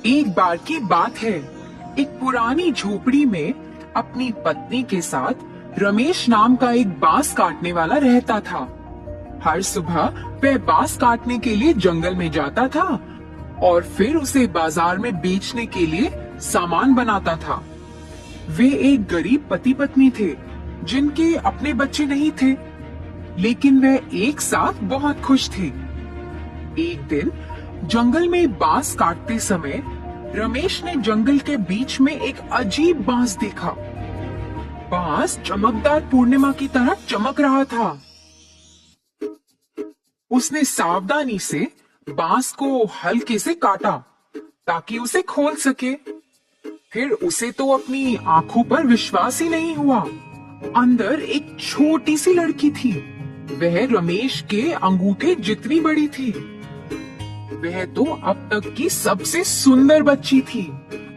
एक बार की बात है, एक पुरानी झोपड़ी में अपनी पत्नी के साथ रमेश नाम का एक बांस काटने वाला रहता था। हर सुबह वह बांस काटने के लिए जंगल में जाता था और फिर उसे बाजार में बेचने के लिए सामान बनाता था। वे एक गरीब पति पत्नी थे जिनके अपने बच्चे नहीं थे, लेकिन वे एक साथ बहुत खुश थे। एक दिन जंगल में बांस काटते समय रमेश ने जंगल के बीच में एक अजीब बांस देखा। बांस चमकदार पूर्णिमा की तरह चमक रहा था। उसने सावधानी से बांस को हल्के से काटा ताकि उसे खोल सके। फिर उसे तो अपनी आंखों पर विश्वास ही नहीं हुआ। अंदर एक छोटी सी लड़की थी। वह रमेश के अंगूठे जितनी बड़ी थी। वह तो अब तक की सबसे सुंदर बच्ची थी।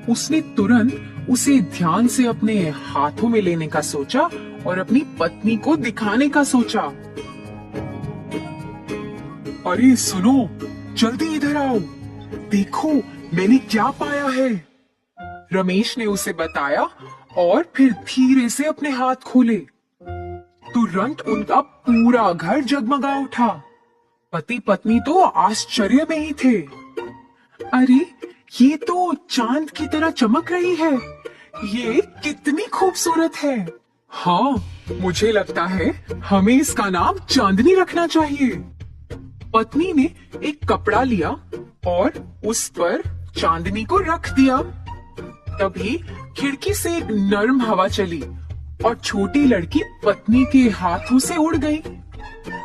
उसने तुरंत उसे ध्यान से अपने हाथों में लेने का सोचा और अपनी पत्नी को दिखाने का सोचा। अरे सुनो, जल्दी इधर आओ, देखो मैंने क्या पाया है। रमेश ने उसे बताया और फिर धीरे से अपने हाथ खोले। तुरंत उनका पूरा घर जगमगा उठा। पति पत्नी तो आश्चर्य में ही थे। अरे ये तो चांद की तरह चमक रही है। ये कितनी खूबसूरत है। हाँ, मुझे लगता है हमें इसका नाम चांदनी रखना चाहिए। पत्नी ने एक कपड़ा लिया और उस पर चांदनी को रख दिया। तभी खिड़की से एक नरम हवा चली और छोटी लड़की पत्नी के हाथों से उड़ गई।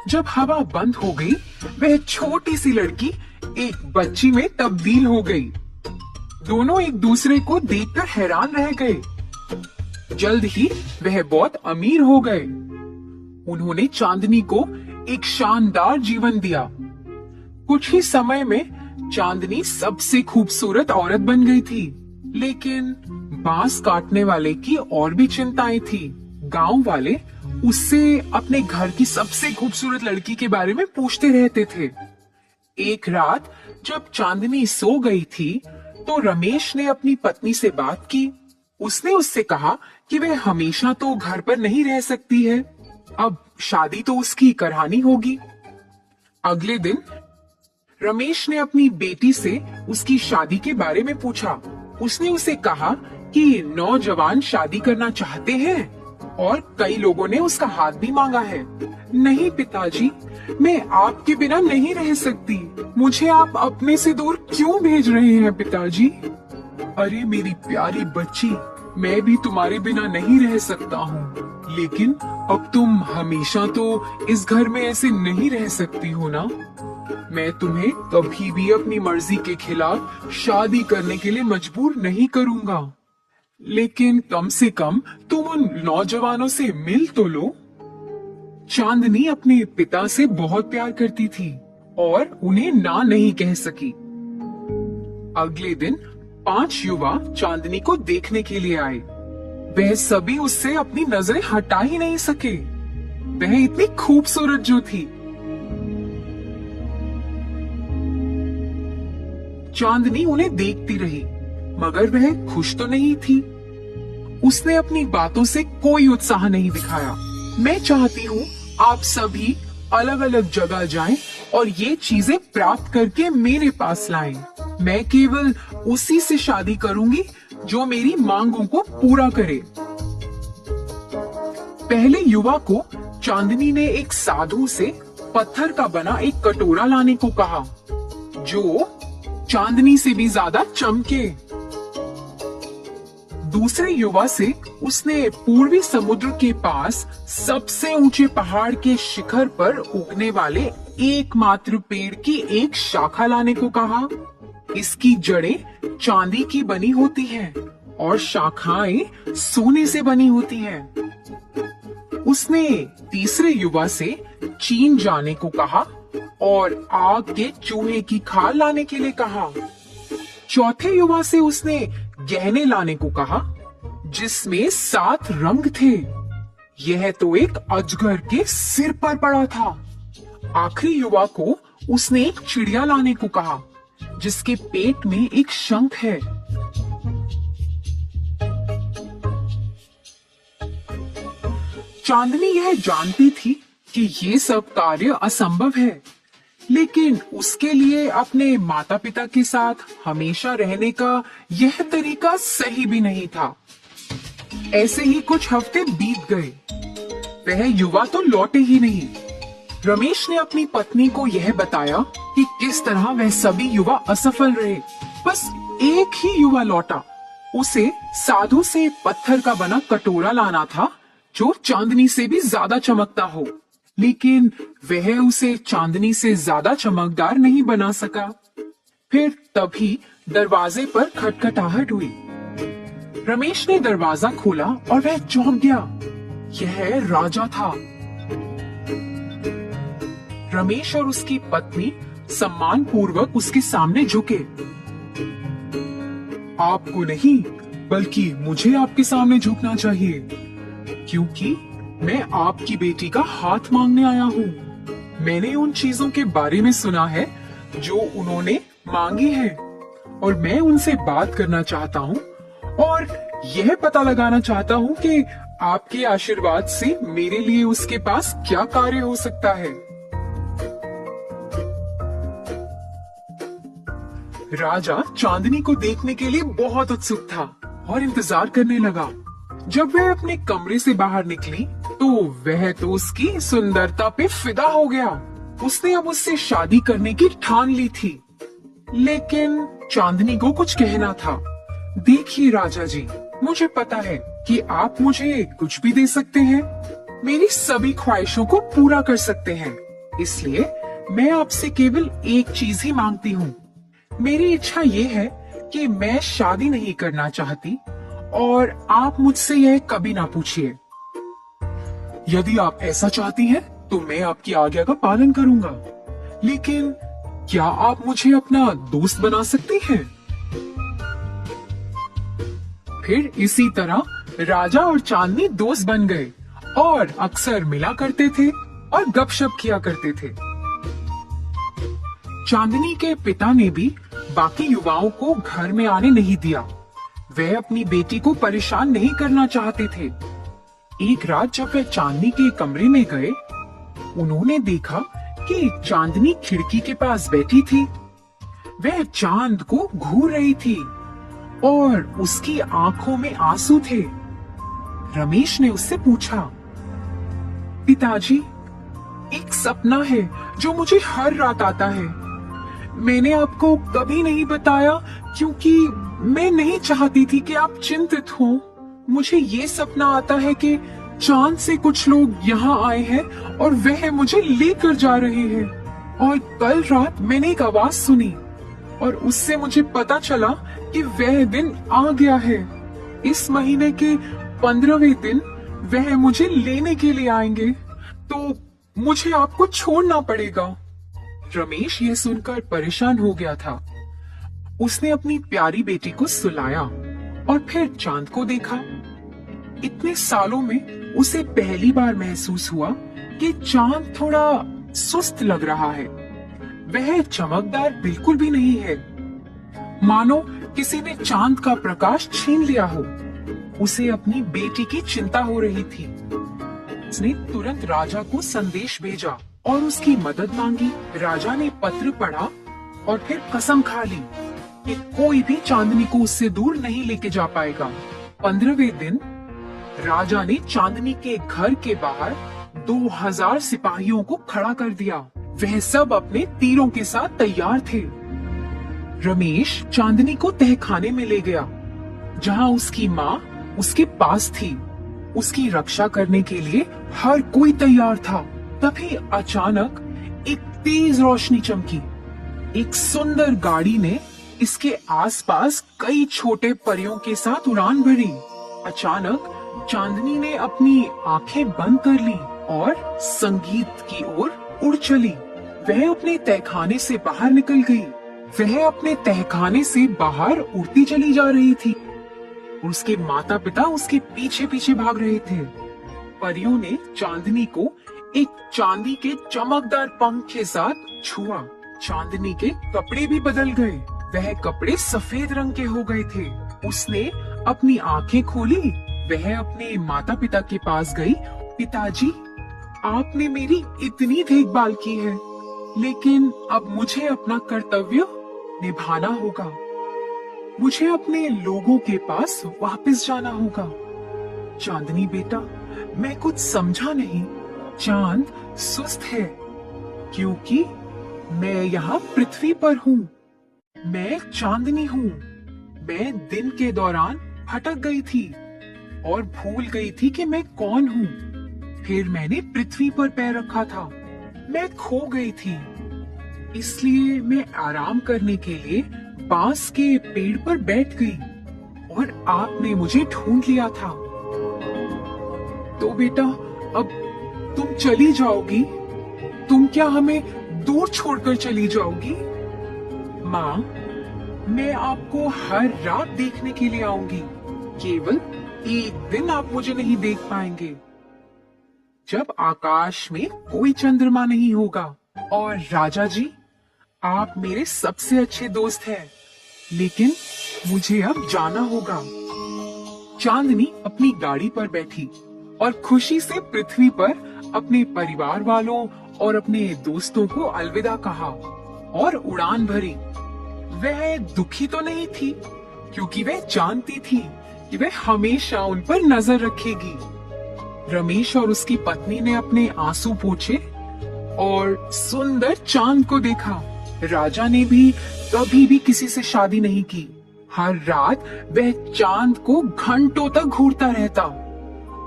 जब हवा बंद हो गई, वह छोटी सी लड़की एक बच्ची में तब्दील हो गई। दोनों एक दूसरे को देखकर हैरान रह गए। जल्द ही वह बहुत अमीर हो गए। उन्होंने चांदनी को एक शानदार जीवन दिया। कुछ ही समय में चांदनी सबसे खूबसूरत औरत बन गई थी। लेकिन बांस काटने वाले की और भी चिंताएं थी। गांव वाले उससे अपने घर की सबसे खूबसूरत लड़की के बारे में पूछते रहते थे। एक रात जब चांदनी सो गई थी, तो रमेश ने अपनी पत्नी से बात की। उसने उससे कहा कि वह हमेशा तो घर पर नहीं रह सकती है। अब शादी तो उसकी करानी होगी। अगले दिन रमेश ने अपनी बेटी से उसकी शादी के बारे में पूछा। उसने उसे कहा कि नौजवान शादी करना चाहते हैं और कई लोगों ने उसका हाथ भी मांगा है। नहीं पिताजी, मैं आपके बिना नहीं रह सकती। मुझे आप अपने से दूर क्यों भेज रहे हैं पिताजी? अरे मेरी प्यारी बच्ची, मैं भी तुम्हारे बिना नहीं रह सकता हूँ, लेकिन अब तुम हमेशा तो इस घर में ऐसे नहीं रह सकती हो ना। मैं तुम्हें कभी भी अपनी मर्जी के खिलाफ शादी करने के लिए मजबूर नहीं करूँगा, लेकिन कम से कम तुम उन नौजवानों से मिल तो लो। चांदनी अपने पिता से बहुत प्यार करती थी और उन्हें ना नहीं कह सकी। अगले दिन 5 युवा चांदनी को देखने के लिए आए। वह सभी उससे अपनी नजरें हटा ही नहीं सके। वह इतनी खूबसूरत जो थी। चांदनी उन्हें देखती रही, मगर वह खुश तो नहीं थी। उसने अपनी बातों से कोई उत्साह नहीं दिखाया। मैं चाहती हूँ आप सभी अलग अलग जगह जाएं और ये चीजें प्राप्त करके मेरे पास लाएं। मैं केवल उसी से शादी करूंगी जो मेरी मांगों को पूरा करे। पहले युवा को चांदनी ने एक साधु से पत्थर का बना एक कटोरा लाने को कहा, जो चांदनी से भी ज्यादा चमके। दूसरे युवा से उसने पूर्वी समुद्र के पास सबसे ऊंचे पहाड़ के शिखर पर उगने वाले एकमात्र पेड़ की एक शाखा लाने को कहा। इसकी जड़ें चांदी की बनी होती हैं और शाखाएं सोने से बनी होती हैं। उसने तीसरे युवा से चीन जाने को कहा और आग के चूहे की खाल लाने के लिए कहा। चौथे युवा से उसने गहने लाने को कहा, जिसमें 7 रंग थे। यह तो एक अजगर के सिर पर पड़ा था। आखिरी युवा को उसने एक चिड़िया लाने को कहा, जिसके पेट में एक शंख है। चांदनी यह जानती थी कि ये सब कार्य असंभव है, लेकिन उसके लिए अपने माता पिता के साथ हमेशा रहने का यह तरीका सही भी नहीं था। ऐसे ही कुछ हफ्ते बीत गए। वह युवा तो लौटे ही नहीं। रमेश ने अपनी पत्नी को यह बताया कि किस तरह वह सभी युवा असफल रहे। बस एक ही युवा लौटा। उसे साधु से पत्थर का बना कटोरा लाना था जो चांदनी से भी ज्यादा चमकता हो, लेकिन वह उसे चांदनी से ज्यादा चमकदार नहीं बना सका। फिर तभी दरवाजे पर खटखटाहट हुई। रमेश ने दरवाजा खोला और वह चौंक गया। यह राजा था। रमेश और उसकी पत्नी सम्मान पूर्वक उसके सामने झुके। आपको नहीं, बल्कि मुझे आपके सामने झुकना चाहिए, क्योंकि मैं आपकी बेटी का हाथ मांगने आया हूँ। मैंने उन चीजों के बारे में सुना है जो उन्होंने मांगी है, और मैं उनसे बात करना चाहता हूँ और यह पता लगाना चाहता हूँ कि आपके आशीर्वाद से मेरे लिए उसके पास क्या कार्य हो सकता है। राजा चांदनी को देखने के लिए बहुत उत्सुक था और इंतजार करने लगा। जब वह अपने कमरे से बाहर निकली तो वह तो उसकी सुंदरता पे फिदा हो गया। उसने अब उससे शादी करने की ठान ली थी, लेकिन चांदनी को कुछ कहना था। देखिए राजा जी, मुझे पता है कि आप मुझे कुछ भी दे सकते हैं, मेरी सभी ख्वाहिशों को पूरा कर सकते हैं, इसलिए मैं आपसे केवल एक चीज ही मांगती हूँ। मेरी इच्छा ये है कि मैं शादी नहीं करना चाहती और आप मुझसे यह कभी ना पूछिए। यदि आप ऐसा चाहती हैं, तो मैं आपकी आज्ञा का पालन करूंगा, लेकिन क्या आप मुझे अपना दोस्त बना सकती हैं? फिर इसी तरह राजा और चांदनी दोस्त बन गए और अक्सर मिला करते थे और गपशप किया करते थे। चांदनी के पिता ने भी बाकी युवाओं को घर में आने नहीं दिया। वह अपनी बेटी को परेशान नहीं करना चाहते थे। एक रात जब वह चांदनी के कमरे में गए, उन्होंने देखा कि चांदनी खिड़की के पास बैठी थी। वह चांद को घूर रही थी और उसकी आंखों में आंसू थे। रमेश ने उससे पूछा, पिताजी, एक सपना है जो मुझे हर रात आता है। मैंने आपको कभी नहीं बताया क्योंकि मैं नहीं चाहती थी कि आप चिंतित हो। मुझे ये सपना आता है कि चांद से कुछ लोग यहाँ आए हैं और वह मुझे लेकर जा रहे हैं। और कल रात मैंने एक आवाज सुनी और उससे मुझे पता चला कि वह दिन आ गया है। इस महीने के 15वें दिन वह मुझे लेने के लिए आएंगे, तो मुझे आपको छोड़ना पड़ेगा। रमेश यह सुनकर परेशान हो गया था। उसने अपनी प्यारी बेटी को सुलाया और फिर चांद को देखा। इतने सालों में उसे पहली बार महसूस हुआ कि चांद थोड़ा सुस्त लग रहा है। वह चमकदार बिल्कुल भी नहीं है, मानो किसी ने चांद का प्रकाश छीन लिया हो। उसे अपनी बेटी की चिंता हो रही थी। उसने तुरंत राजा को संदेश भेजा और उसकी मदद मांगी। राजा ने पत्र पढ़ा और फिर कसम खा ली कि कोई भी चांदनी को उससे दूर नहीं लेके जा पाएगा। 15वें दिन राजा ने चांदनी के घर के बाहर 2000 सिपाहियों को खड़ा कर दिया। वह सब अपने तीरों के साथ तैयार थे। रमेश चांदनी को तहखाने में ले गया, जहां उसकी माँ उसके पास थी। उसकी रक्षा करने के लिए हर कोई तैयार था। तभी अचानक एक तेज रोशनी चमकी। एक सुंदर गाड़ी ने इसके आसपास कई छोटे परियों के साथ उड़ान भरी। अचानक चांदनी ने अपनी आंखें बंद कर ली और संगीत की ओर उड़ चली। वह अपने तहखाने से बाहर निकल गई। वह अपने तहखाने से बाहर उड़ती चली जा रही थी। उसके माता पिता उसके पीछे पीछे भाग रहे थे। परियों ने चांदनी को एक चांदी के चमकदार पंख के साथ छुआ चांदनी के कपड़े भी बदल गए। वह कपड़े सफेद रंग के हो गए थे। उसने अपनी आंखें खोली। वह अपने माता पिता के पास गई। पिताजी, आपने मेरी इतनी देखभाल की है, लेकिन अब मुझे अपना कर्तव्य निभाना होगा। मुझे अपने लोगों के पास वापस जाना होगा। चांदनी बेटा, मैं कुछ समझा नहीं। चांद सुस्त है क्योंकि मैं यहाँ पृथ्वी पर हूँ। मैं चांदनी हूँ। मैं दिन के दौरान भटक गई थी और भूल गई थी कि मैं कौन हूँ। फिर मैंने पृथ्वी पर पैर रखा था। मैं खो गई थी। इसलिए मैं आराम करने के लिए बांस के पेड़ पर बैठ गई और आपने मुझे ढूंढ लिया था। तो बेटा, अब तुम चली जाओगी? तुम क्या हमें दूर छोड़कर चली जाओगी? माँ, मैं आपको हर रात देखने के लिए आऊंगी। केवल एक दिन आप मुझे नहीं देख पाएंगे, जब आकाश में कोई चंद्रमा नहीं होगा। और राजा जी, आप मेरे सबसे अच्छे दोस्त हैं, लेकिन मुझे अब जाना होगा। चांदनी अपनी गाड़ी पर बैठी और खुशी से पृथ्वी पर अपने परिवार वालों और अपने दोस्तों को अलविदा कहा और उड़ान भरी। वह दुखी तो नहीं थी, क्योंकि वह जानती थी कि वह हमेशा उन पर नजर रखेगी। रमेश और उसकी पत्नी ने अपने आंसू पोंछे और सुंदर चांद को देखा। राजा ने भी कभी भी किसी से शादी नहीं की। हर रात वह चांद को घंटों तक घूरता रहता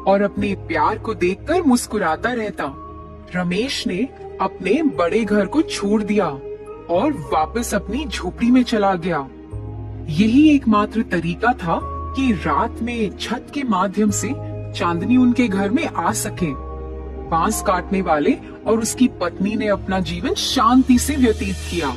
और अपने प्यार को देखकर मुस्कुराता रहता। रमेश ने अपने बड़े घर को छोड़ दिया और वापस अपनी झोपड़ी में चला गया। यही एकमात्र तरीका था कि रात में छत के माध्यम से चांदनी उनके घर में आ सके। बांस काटने वाले और उसकी पत्नी ने अपना जीवन शांति से व्यतीत किया।